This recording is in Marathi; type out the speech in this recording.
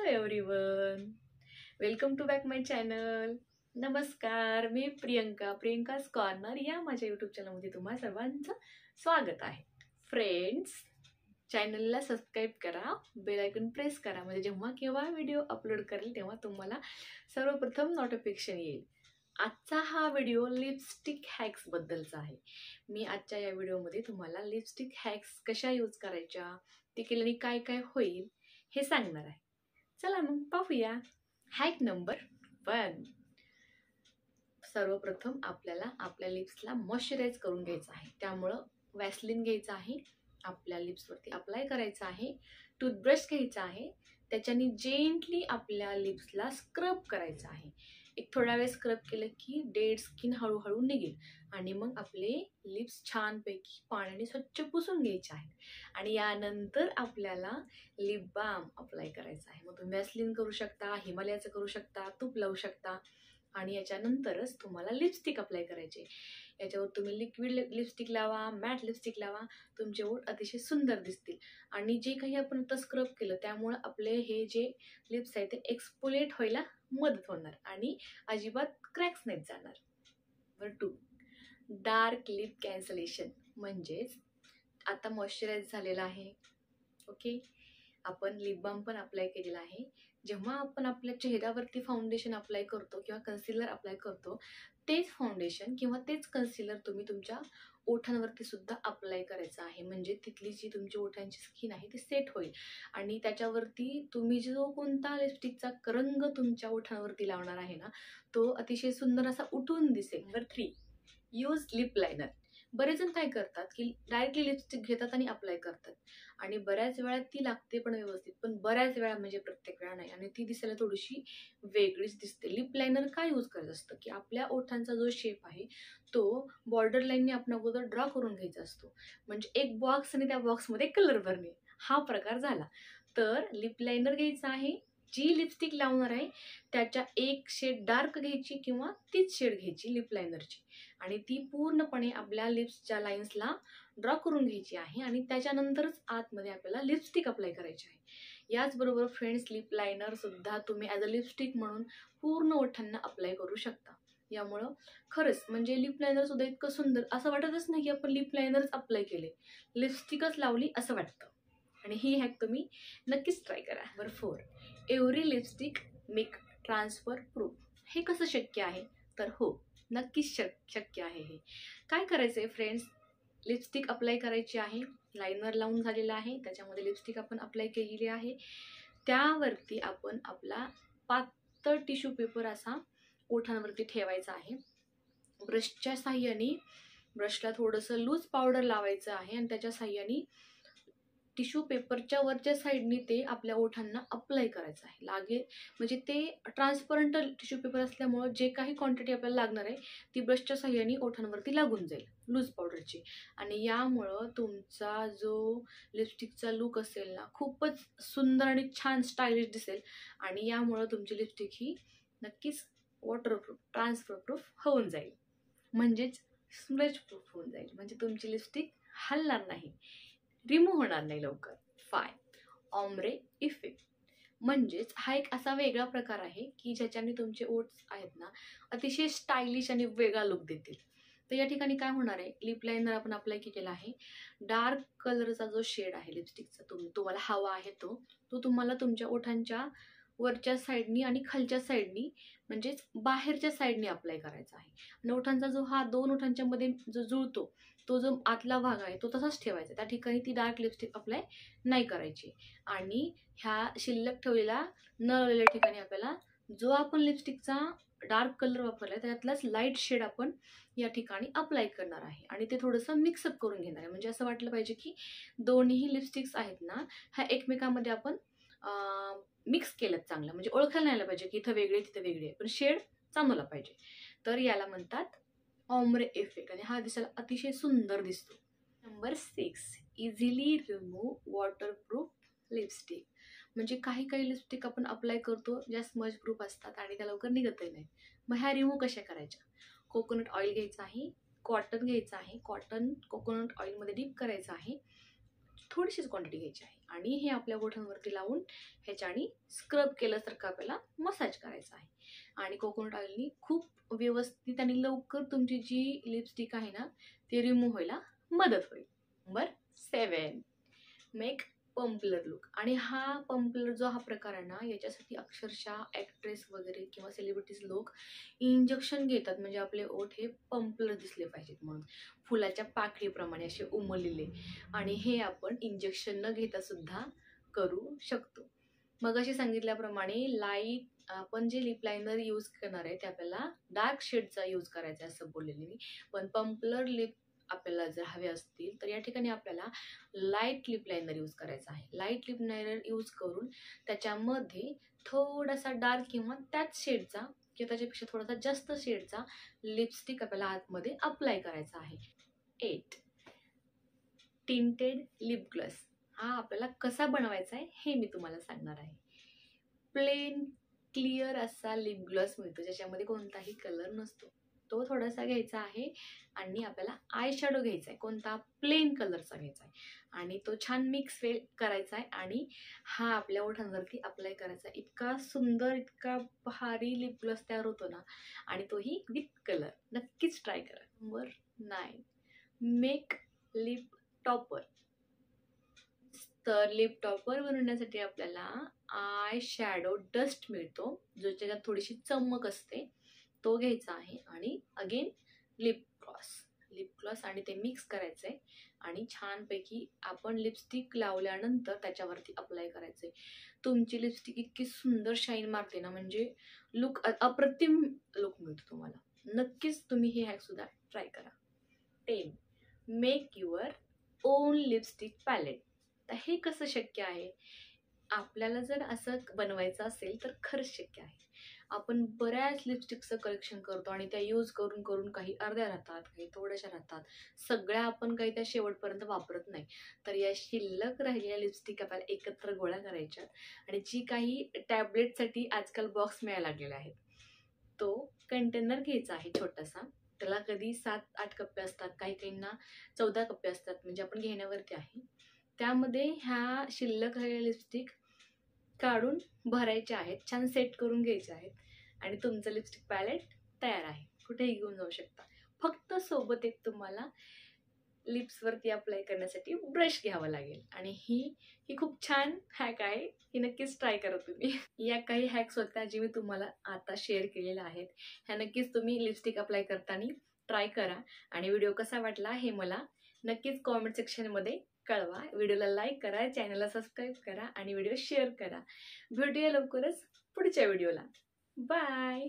Hello everyone, welcome to back my channel. नमस्कार, मी प्रियंका's कॉर्नर या माझ्या यूट्यूब चॅनलमध्ये तुम्हा सर्वांचं स्वागत आहे. फ्रेंड्स, चॅनलला सबस्क्राईब करा, बेल आयकॉन प्रेस करा, म्हणजे जेव्हा केव्हा व्हिडिओ अपलोड करेल तेव्हा तुम्हाला सर्वप्रथम नोटिफिकेशन येईल. आजचा हा व्हिडिओ लिपस्टिक हॅक्स बद्दलचा आहे. मी आजच्या या व्हिडिओमध्ये तुम्हाला लिपस्टिक हॅक्स कशा यूज करायच्या, ते केल्याने काय काय होईल हे सांगणार आहे. चला मग पाहूया. Hack number 1. सर्वप्रथम आपल्याला आपल्या लिप्सला मॉइश्चराइज करून घ्यायचं आहे. त्यामुळं वॅसलिन घ्यायचं आहे, आपल्या लिप्सवरती अप्लाय करायचं आहे, टूथब्रश घ्यायचा आहे, त्याच्याने जेंटली आपल्या लिप्सला स्क्रब करायचं आहे. एक थोडा वेळ स्क्रब केलं की डेड स्किन हळूहळू निघेल आणि मग आपले लिप्स छानपैकी पाण्याने स्वच्छ पुसून घ्यायचे आहेत. आणि यानंतर आपल्याला लिप बाम अप्लाय करायचा आहे. मग तुम्ही वॅसलिन करू शकता, हिमालयाचं करू शकता, तूप लावू शकता आणि याच्यानंतरच तुम्हाला लिपस्टिक अप्लाय करायचे. याच्यावर तुम्ही लिक्विड लिपस्टिक लावा, मॅट लिपस्टिक लावा, तुमचे ओठ अतिशय सुंदर दिसतील. आणि जे काही आपण आता स्क्रब केलं त्यामुळं आपले हे जे लिप्स आहेत ते एक्सफोलिएट व्हायला मदत होणार आणि अजिबात क्रॅक्स नाहीत जाणार. Number 2, dark lip cancellation. म्हणजेच आता मॉइश्चराइज झालेलं आहे, ओके, आपण लिप बाम पण अप्लाय केलेला आहे. जेव्हा आपण आपल्या चेहऱ्यावरती फाउंडेशन अप्लाय करतो किंवा कन्सिलर अप्लाय करतो, तेच फाउंडेशन किंवा तेच कन्सिलर तुम्ही तुमच्या ओठांवरती सुद्धा अप्लाय करायचं आहे. म्हणजे तिथली जी तुमची ओठांची स्किन आहे ती सेट होईल आणि त्याच्यावरती तुम्ही जो कोणता लिपस्टिकचा रंग तुमच्या ओठांवरती लावणार आहे ना, तो अतिशय सुंदर असा उठून दिसेल. Number 3, use lip liner. बरेच जण काय करतात की डायरेक्टली लिपस्टिक घेतात आणि अप्लाय करतात आणि बऱ्याच वेळा ती लागते पण व्यवस्थित, पण बऱ्याच वेळा म्हणजे प्रत्येक वेळा नाही आणि ती दिसायला थोडीशी वेगळीच दिसते. लिप लायनर काय यूज करायचं असतं की आपल्या ओठांचा जो शेप आहे तो बॉर्डर लाईनने आपण अगोदर ड्रॉ करून घ्यायचा असतो. म्हणजे एक बॉक्स आणि त्या बॉक्समध्ये कलर भरणे हा प्रकार झाला. तर लिप लायनर घ्यायचा आहे, जी लिपस्टिक लावणार आहे त्याच्या एक शेड डार्क घ्यायची किंवा तीच शेड घ्यायची लिप लायनरची आणि ती पूर्णपणे आपल्या लिप्सच्या लाईन्सला ड्रॉ करून घ्यायची आहे आणि त्याच्यानंतरच आतमध्ये आपल्याला लिपस्टिक अप्लाय करायची आहे. याचबरोबर फ्रेंड्स, लिप लायनर सुद्धा तुम्ही ॲज अ लिपस्टिक म्हणून पूर्ण ओठांना अप्लाय करू शकता. यामुळं खरंच म्हणजे लिप लायनर सुद्धा इतकं सुंदर असं वाटतच नाही की आपण लिप लायनरच अप्लाय केले, लिपस्टिकच लावली असं वाटतं. आणि ही हॅक तुम्ही नक्कीच ट्राय करा. Number 4, every lipstick make transfer proof. हे कसं शक्य आहे? तर हो, नक्कीच शक्य आहे. हे काय करायचं आहे फ्रेंड्स, लिपस्टिक अप्लाय करायची आहे, लायनर लावून झालेला आहे, त्याच्यामध्ये लिपस्टिक आपण अप्लाय केलेली आहे, त्यावरती आपण आपला पातळ टिश्यू पेपर असा ओठांवरती ठेवायचा आहे. ब्रशच्या साह्याने ब्रशला थोडंसं लूज पावडर लावायचं आहे आणि त्याच्या साह्याने टिश्यू पेपरच्या वरच्या साईडनी ते आपल्या ओठांना अप्लाय करायचं आहे. लागेल म्हणजे ते ट्रान्सपरंट टिश्यू पेपर असल्यामुळं जे काही क्वांटिटी आपल्याला लागणार आहे ती ब्रशच्या साह्याने ओठांवरती लागून जाईल लूज पावडरची आणि यामुळं तुमचा जो लिपस्टिकचा लूक असेल ना खूपच सुंदर आणि छान स्टायलिश दिसेल आणि यामुळं तुमची लिपस्टिक ही नक्कीच वॉटरप्रूफ, ट्रान्सफर प्रूफ होऊन जाईल, म्हणजेच स्मज प्रूफ होऊन जाईल. म्हणजे तुमची लिपस्टिक हलणार नाही, रिमूव्ह होणार नाही लवकर. 5, ऑम्ब्रे इफेक्ट. म्हणजेच हा एक असा वेगळा प्रकार आहे की ज्याच्याने तुमचे ओठ आहेत ना अतिशय स्टायलिश आणि वेगळा लुक देतील. तर या ठिकाणी काय होणार आहे, लिप लायनर आपण अप्लाय केलेला आहे, डार्क कलरचा जो शेड आहे लिपस्टिकचा तुम्हाला हवा आहे तो तुम्हाला तुमच्या ओठांच्या वरच्या साईडनी आणि खालच्या साईडनी म्हणजेच बाहेरच्या साईडनी अप्लाय करायचा आहे. आणि ओठांचा जो हा 2 ओठांच्या मध्ये जो जुळतो तो जो आतला भाग आहे तो तसाच ठेवायचा, त्या ठिकाणी ती डार्क लिपस्टिक अप्लाय नाही करायची. आणि ह्या शिल्लक ठेवलेला न लावलेल्या ठिकाणी आपल्याला जो आपण लिपस्टिकचा डार्क कलर वापरला त्यातलाच लाईट शेड आपण या ठिकाणी अप्लाय करणार आहे आणि ते थोडंसं मिक्सअप करून घेणार आहे. म्हणजे असं वाटलं पाहिजे की दोन्ही लिपस्टिक्स आहेत ना ह्या एकमेकांमध्ये आपण मिक्स केलं चांगलं, म्हणजे ओळखायला नाही आलं पाहिजे की इथं वेगळे तिथं वेगळे, पण शेड चांगला पाहिजे. तर याला म्हणतात ऑम्ब्रे इफेक्ट आणि हा दिसायला अतिशय सुंदर दिसतो. Number 6, easily remove waterproof lipstick. म्हणजे काही लिपस्टिक आपण अप्लाय करतो ज्या स्मज प्रूफ असतात आणि त्या लवकर निघतही नाहीत. मग ह्या रिमूव्ह कशा करायच्या? कोकोनट ऑइल घ्यायचं आहे, कॉटन घ्यायचं आहे, कॉटन कोकोनट ऑइलमध्ये डीप करायचं आहे, थोडीशीच क्वांटिटी घ्यायची आहे आणि हे आपल्या ओठांवरती लावून ह्याच्याने स्क्रब केल्यासारखं आपल्याला मसाज करायचा आहे. आणि कोकोनट ऑइलनी खूप व्यवस्थित आणि लवकर तुमची जी लिपस्टिक आहे ना ती रिमूव्ह व्हायला मदत होईल. नंबर 7, मेक पंपलर लुक. आणि हा पंपलर जो हा प्रकार आहे ना याच्यासाठी अक्षरशः ॲक्ट्रेस वगैरे किंवा सेलिब्रिटीज लोक इंजेक्शन घेतात, म्हणजे आपले ओठ हे पंपलर दिसले पाहिजेत म्हणून, फुलाच्या पाकळीप्रमाणे असे उमललेले. आणि हे आपण इंजेक्शन न घेता सुद्धा करू शकतो. मग अशी सांगितल्याप्रमाणे लाईट आपण जे लिप लायनर यूज करणार आहे ते आपल्याला डार्क शेडचा यूज करायचा आहे असं बोललेली मी. पण पंपलर लिप आपल्याला जर हवे असतील तर या ठिकाणी आपल्याला लाईट लिप लायनर यूज करायचा आहे. लाईट लिप लायनर यूज करून त्याच्यामध्ये थोडासा डार्क किंवा त्याच शेडचा किंवा त्याच्यापेक्षा थोडासा जास्त शेडचा लिपस्टिक आपल्याला आतमध्ये अप्लाय करायचा आहे. 8, टिंटेड लिप ग्लॉस. हा आपल्याला कसा बनवायचा आहे हे मी तुम्हाला सांगणार आहे. प्लेन क्लिअर असा लिप ग्लॉस मिळतो ज्याच्यामध्ये कोणताही कलर नसतो. तो थोडासा घ्यायचा आहे आणि आपल्याला आय शॅडो घ्यायचा आहे, कोणता प्लेन कलरचा घ्यायचा आहे आणि तो छान मिक्स करायचा आहे आणि हा आपल्या ओठांवरती अप्लाय करायचा आहे. इतका सुंदर, इतका भारी लिप ग्लॉस तयार होतो ना, आणि तोही विथ कलर. नक्कीच ट्राय करा. Number 9, make lip topper. तर लिप टॉपर बनवण्यासाठी आपल्याला आय शॅडो डस्ट मिळतो जो त्याच्यात थोडीशी चमक असते, तो घ्यायचा आहे आणि अगेन लिप ग्लॉस आणि ते मिक्स करायचं आहे आणि छानपैकी आपण लिपस्टिक लावल्यानंतर त्याच्यावरती अप्लाय करायचं आहे. तुमची लिपस्टिक इतकी सुंदर शाईन मारते ना, म्हणजे लुक अप्रतिम लुक मिळतो तुम्हाला. नक्कीच तुम्ही हे हॅकसुद्धा ट्राय करा. 10, make your own lipstick palette. तर हे कसं शक्य आहे? आपल्याला जर असं बनवायचं असेल तर खरंच शक्य आहे. आपण बऱ्याच लिपस्टिकचं कलेक्शन करतो आणि त्या यूज करून करून काही अर्ध्या राहतात, काही थोड्याशा राहतात, सगळ्या आपण काही त्या शेवटपर्यंत वापरत नाही. तर या शिल्लक राहिलेल्या लिपस्टिक आपल्याला एकत्र गोळा करायच्यात आणि जी काही टॅबलेटसाठी आजकाल बॉक्स मिळायला लागलेले आहेत, तो कंटेनर घ्यायचा आहे छोटासा. त्याला कधी 7-8 कप्पे असतात, काही काहींना 14 कप्पे असतात, म्हणजे आपण घेण्यावरती आहे. त्यामध्ये ह्या शिल्लक राहिलेल्या लिपस्टिक काढून भरायचे आहेत, छान सेट करून घ्यायचे आहेत आणि तुमचं लिपस्टिक पॅलेट तयार आहे. कुठेही घेऊन जाऊ शकता. फक्त सोबत एक तुम्हाला लिप्सवरती अप्लाय करण्यासाठी ब्रश घ्यावा लागेल. आणि ही खूप छान हॅक आहे, ही नक्कीच ट्राय करा तुम्ही. या काही हॅक्स होत्या जे मी तुम्हाला आता शेअर केलेल्या आहेत. ह्या नक्कीच तुम्ही लिपस्टिक अप्लाय करताना ट्राय करा आणि व्हिडिओ कसा वाटला हे मला नक्कीच कॉमेंट सेक्शनमध्ये कळवा. व्हिडिओला लाईक करा, चॅनलला सबस्क्राईब करा आणि व्हिडिओ शेअर करा. भेटूया लवकरच पुढच्या व्हिडिओला. बाय.